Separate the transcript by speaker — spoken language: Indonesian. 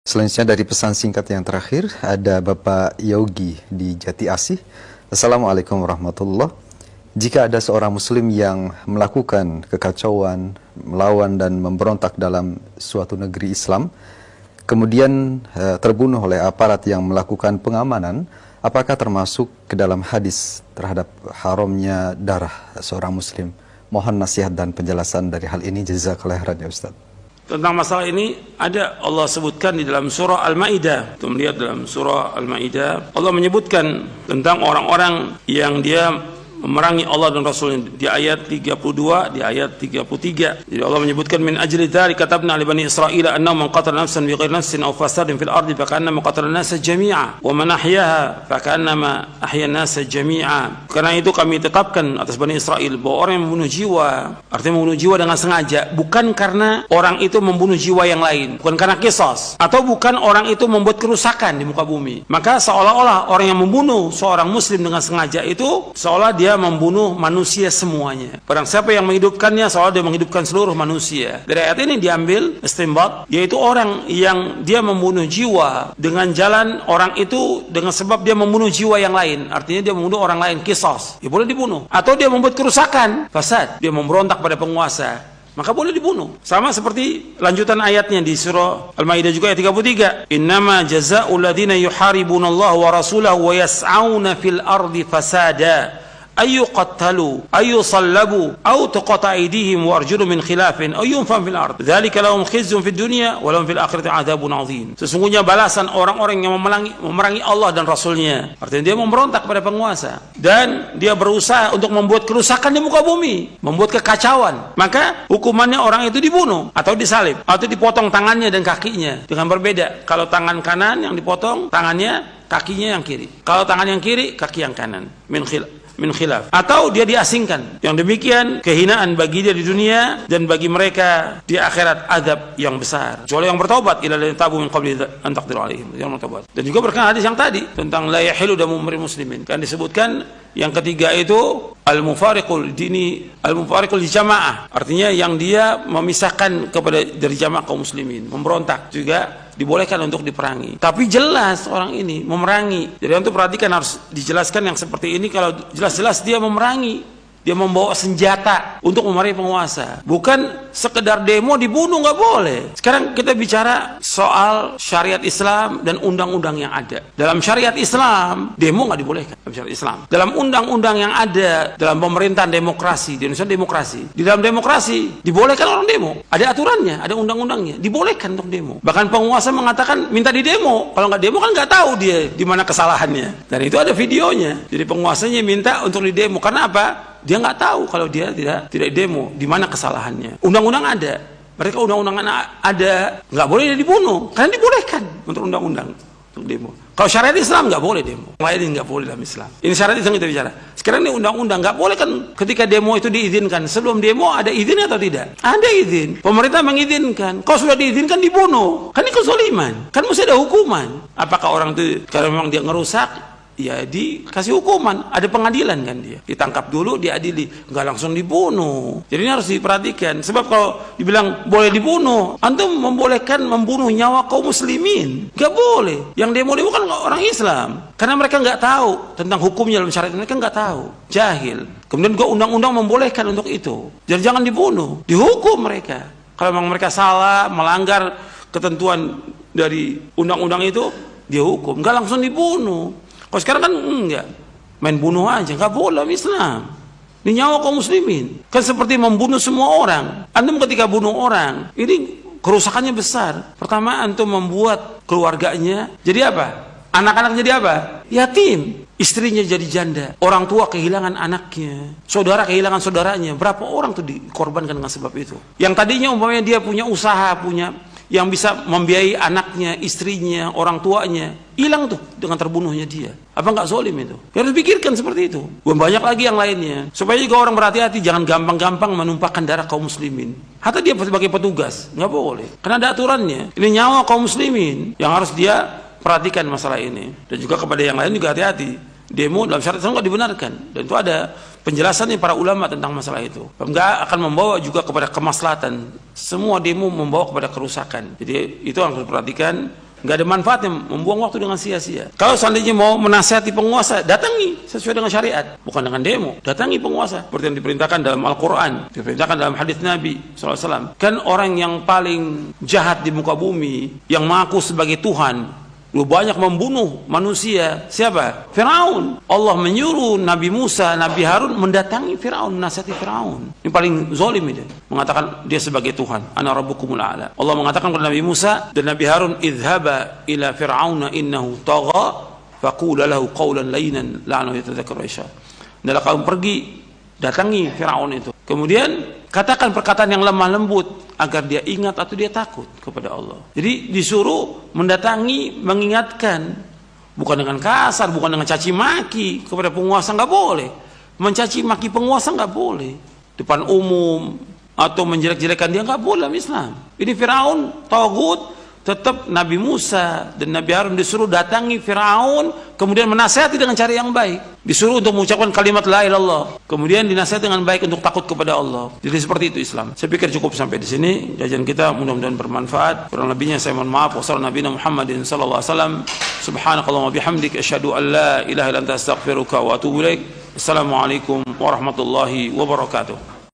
Speaker 1: Selanjutnya dari pesan singkat yang terakhir, ada Bapak Yogi di Jati Asih. Assalamualaikum warahmatullahi. Jika ada seorang muslim yang melakukan kekacauan, melawan dan memberontak dalam suatu negeri Islam, kemudian terbunuh oleh aparat yang melakukan pengamanan, apakah termasuk ke dalam hadis terhadap haramnya darah seorang muslim? Mohon nasihat dan penjelasan dari hal ini. Jazakallahu khairan ya Ustaz.
Speaker 2: Tentang masalah ini ada Allah sebutkan di dalam surah Al-Maidah. Kita melihat dalam surah Al-Maidah, Allah menyebutkan tentang orang-orang yang dia memerangi Allah dan Rasulnya di ayat 32, di ayat 33. Jadi Allah menyebutkan min ajli dzalika katabna li bani Israila annahu man qatala nafsan bighairi nafsin aw fasadin fil ardi fakannama qatala an-nasa jami'a wa man ahyaha fakannama ahya an-nasa jami'a. Karena itu kami tetapkan atas Bani Israel bahwa orang yang membunuh jiwa, artinya membunuh jiwa dengan sengaja, bukan karena orang itu membunuh jiwa yang lain, bukan karena qisas, atau bukan orang itu membuat kerusakan di muka bumi. Maka seolah-olah orang yang membunuh seorang muslim dengan sengaja itu seolah dia membunuh manusia semuanya. Barang siapa yang menghidupkannya seolah dia menghidupkan seluruh manusia. Dari ayat ini diambil istinbat, yaitu orang yang dia membunuh jiwa dengan jalan orang itu dengan sebab dia membunuh jiwa yang lain, artinya dia membunuh orang lain, qisas, ya boleh dibunuh. Atau dia membuat kerusakan, fasad, dia memberontak pada penguasa, maka boleh dibunuh. Sama seperti lanjutan ayatnya di surah Al-Maidah juga ayat 33. Innama jazaa'ul ladzina yuharibunallaha wa rasulahu wa yas'auna fil ardi fasada ayu qattalu ayu sallabu au tuqata aydihim wa arjulu min khilafin aw yunfam fil ard dzalika lahum khizyun fid dunya wa lahum fil akhirati adzabun adzim. Sesungguhnya balasan orang-orang yang memerangi Allah dan Rasulnya, artinya dia memberontak pada penguasa dan dia berusaha untuk membuat kerusakan di muka bumi, membuat kekacauan, maka hukumannya orang itu dibunuh atau disalib atau dipotong tangannya dan kakinya. Dengan berbeda, kalau tangan kanan yang dipotong, tangannya, kakinya yang kiri. Kalau tangan yang kiri, kaki yang kanan. Min khilaf, atau dia diasingkan. Yang demikian kehinaan bagi dia di dunia dan bagi mereka di akhirat azab yang besar. Kecuali yang bertaubat, ila la tabu min qabli an taqdiru alaihim, yang bertaubat. Dan juga berkenaan hadis yang tadi tentang la yahilu damu muslimin, kan disebutkan yang ketiga itu al-mufariqul dini, al-mufariqul jamaah, artinya yang dia memisahkan kepada dari jamaah kaum muslimin, memberontak, juga dibolehkan untuk diperangi. Tapi jelas orang ini memerangi. Jadi untuk perhatikan, harus dijelaskan yang seperti ini. Kalau jelas-jelas dia memerangi, dia membawa senjata untuk memerangi penguasa, bukan sekedar demo dibunuh, nggak boleh. Sekarang kita bicara soal syariat Islam dan undang-undang yang ada. Dalam syariat Islam, demo nggak dibolehkan. Dalam syariat Islam, dalam undang-undang yang ada, dalam pemerintahan demokrasi di Indonesia, demokrasi, di dalam demokrasi dibolehkan orang demo. Ada aturannya, ada undang-undangnya, dibolehkan untuk demo. Bahkan penguasa mengatakan minta di demo. Kalau nggak demo kan nggak tahu dia di mana kesalahannya. Dan itu ada videonya. Jadi penguasanya minta untuk di demo. Karena apa? Dia nggak tahu kalau dia tidak demo di mana kesalahannya. Undang-undang ada, mereka undang-undang ada, nggak boleh dia dibunuh karena dibolehkan untuk undang-undang untuk demo. Kalau syariat Islam nggak boleh demo, lain nggak boleh dalam Islam. Ini syariat Islam kita bicara. Sekarang ini undang-undang nggak boleh kan, ketika demo itu diizinkan. Sebelum demo ada izin atau tidak? Ada izin. Pemerintah mengizinkan. Kalau sudah diizinkan dibunuh, kan ini kezaliman. Kan mesti ada hukuman. Apakah orang itu kalau memang dia ngerusak, ya dikasih hukuman, ada pengadilan kan, dia ditangkap dulu, diadili, nggak langsung dibunuh. Jadi ini harus diperhatikan, sebab kalau dibilang boleh dibunuh, antum membolehkan membunuh nyawa kaum muslimin, nggak boleh. Yang demo-demo kan orang Islam, karena mereka nggak tahu tentang hukumnya dalam syariat, mereka nggak tahu, jahil. Kemudian juga undang-undang membolehkan untuk itu. Jadi jangan dibunuh, dihukum mereka. Kalau memang mereka salah, melanggar ketentuan dari undang-undang itu, dia hukum, nggak langsung dibunuh. Kalau sekarang kan enggak, main bunuh aja, nggak boleh dalam Islam. Ini nyawa kaum muslimin, kan seperti membunuh semua orang. Antum ketika bunuh orang, ini kerusakannya besar. Pertama, antum membuat keluarganya jadi apa? Anak-anak jadi apa? Yatim. Istrinya jadi janda. Orang tua kehilangan anaknya. Saudara kehilangan saudaranya. Berapa orang tuh dikorbankan dengan sebab itu? Yang tadinya umpamanya dia punya usaha, punya yang bisa membiayai anaknya, istrinya, orang tuanya, hilang tuh dengan terbunuhnya dia. Apa nggak zalim itu? Harus pikirkan seperti itu. Banyak lagi yang lainnya. Supaya juga orang berhati-hati, jangan gampang-gampang menumpahkan darah kaum muslimin. Hatta dia sebagai petugas, nggak boleh. Karena ada aturannya. Ini nyawa kaum muslimin yang harus dia perhatikan masalah ini. Dan juga kepada yang lain juga hati-hati. Demo dalam syariat Islam nggak dibenarkan. Dan itu ada penjelasannya para ulama tentang masalah itu. Nggak akan membawa juga kepada kemaslahatan. Semua demo membawa kepada kerusakan. Jadi itu harus diperhatikan. nggak ada manfaatnya membuang waktu dengan sia-sia. Kalau seandainya mau menasihati penguasa, datangi sesuai dengan syariat, bukan dengan demo. Datangi penguasa seperti yang diperintahkan dalam Al-Quran, diperintahkan dalam hadis Nabi SAW. Kan orang yang paling jahat di muka bumi, yang mengaku sebagai Tuhan, lu banyak membunuh manusia. Siapa? Firaun. Allah menyuruh Nabi Musa, Nabi Harun mendatangi Firaun, nasihati Firaun. Ini paling zalim itu. Mengatakan dia sebagai Tuhan. Ana rabbukumul a'la. Allah mengatakan kepada Nabi Musa dan Nabi Harun, "Idhhaba ila fir'auna innahu tagha, faqula lahu qawlan layyinan la'allahu yatadhakkaru wa yakhsha." Adalah kaum pergi, datangi Firaun itu. Kemudian katakan perkataan yang lemah lembut agar dia ingat atau dia takut kepada Allah. Jadi disuruh mendatangi, mengingatkan, bukan dengan kasar, bukan dengan caci maki kepada penguasa, nggak boleh. Mencaci maki penguasa nggak boleh depan umum atau menjelek-jelekan dia, nggak boleh dalam Islam. Ini Firaun tagut. Tetap Nabi Musa dan Nabi Harun disuruh datangi Firaun, kemudian menasihati dengan cara yang baik. Disuruh untuk mengucapkan kalimat la ilaha illallah, kemudian dinasihati dengan baik untuk takut kepada Allah. Jadi seperti itu Islam. Saya pikir cukup sampai di sini kajian kita, mudah-mudahan bermanfaat. Kurang lebihnya saya mohon maaf. Wassalamualaikum Muhammadin sallallahu alaihi wasallam. Subhanakallahumma bihamdik asyhadu an la ilaha illa anta astaghfiruka wa atubu ilaik. Assalamualaikum warahmatullahi wabarakatuh.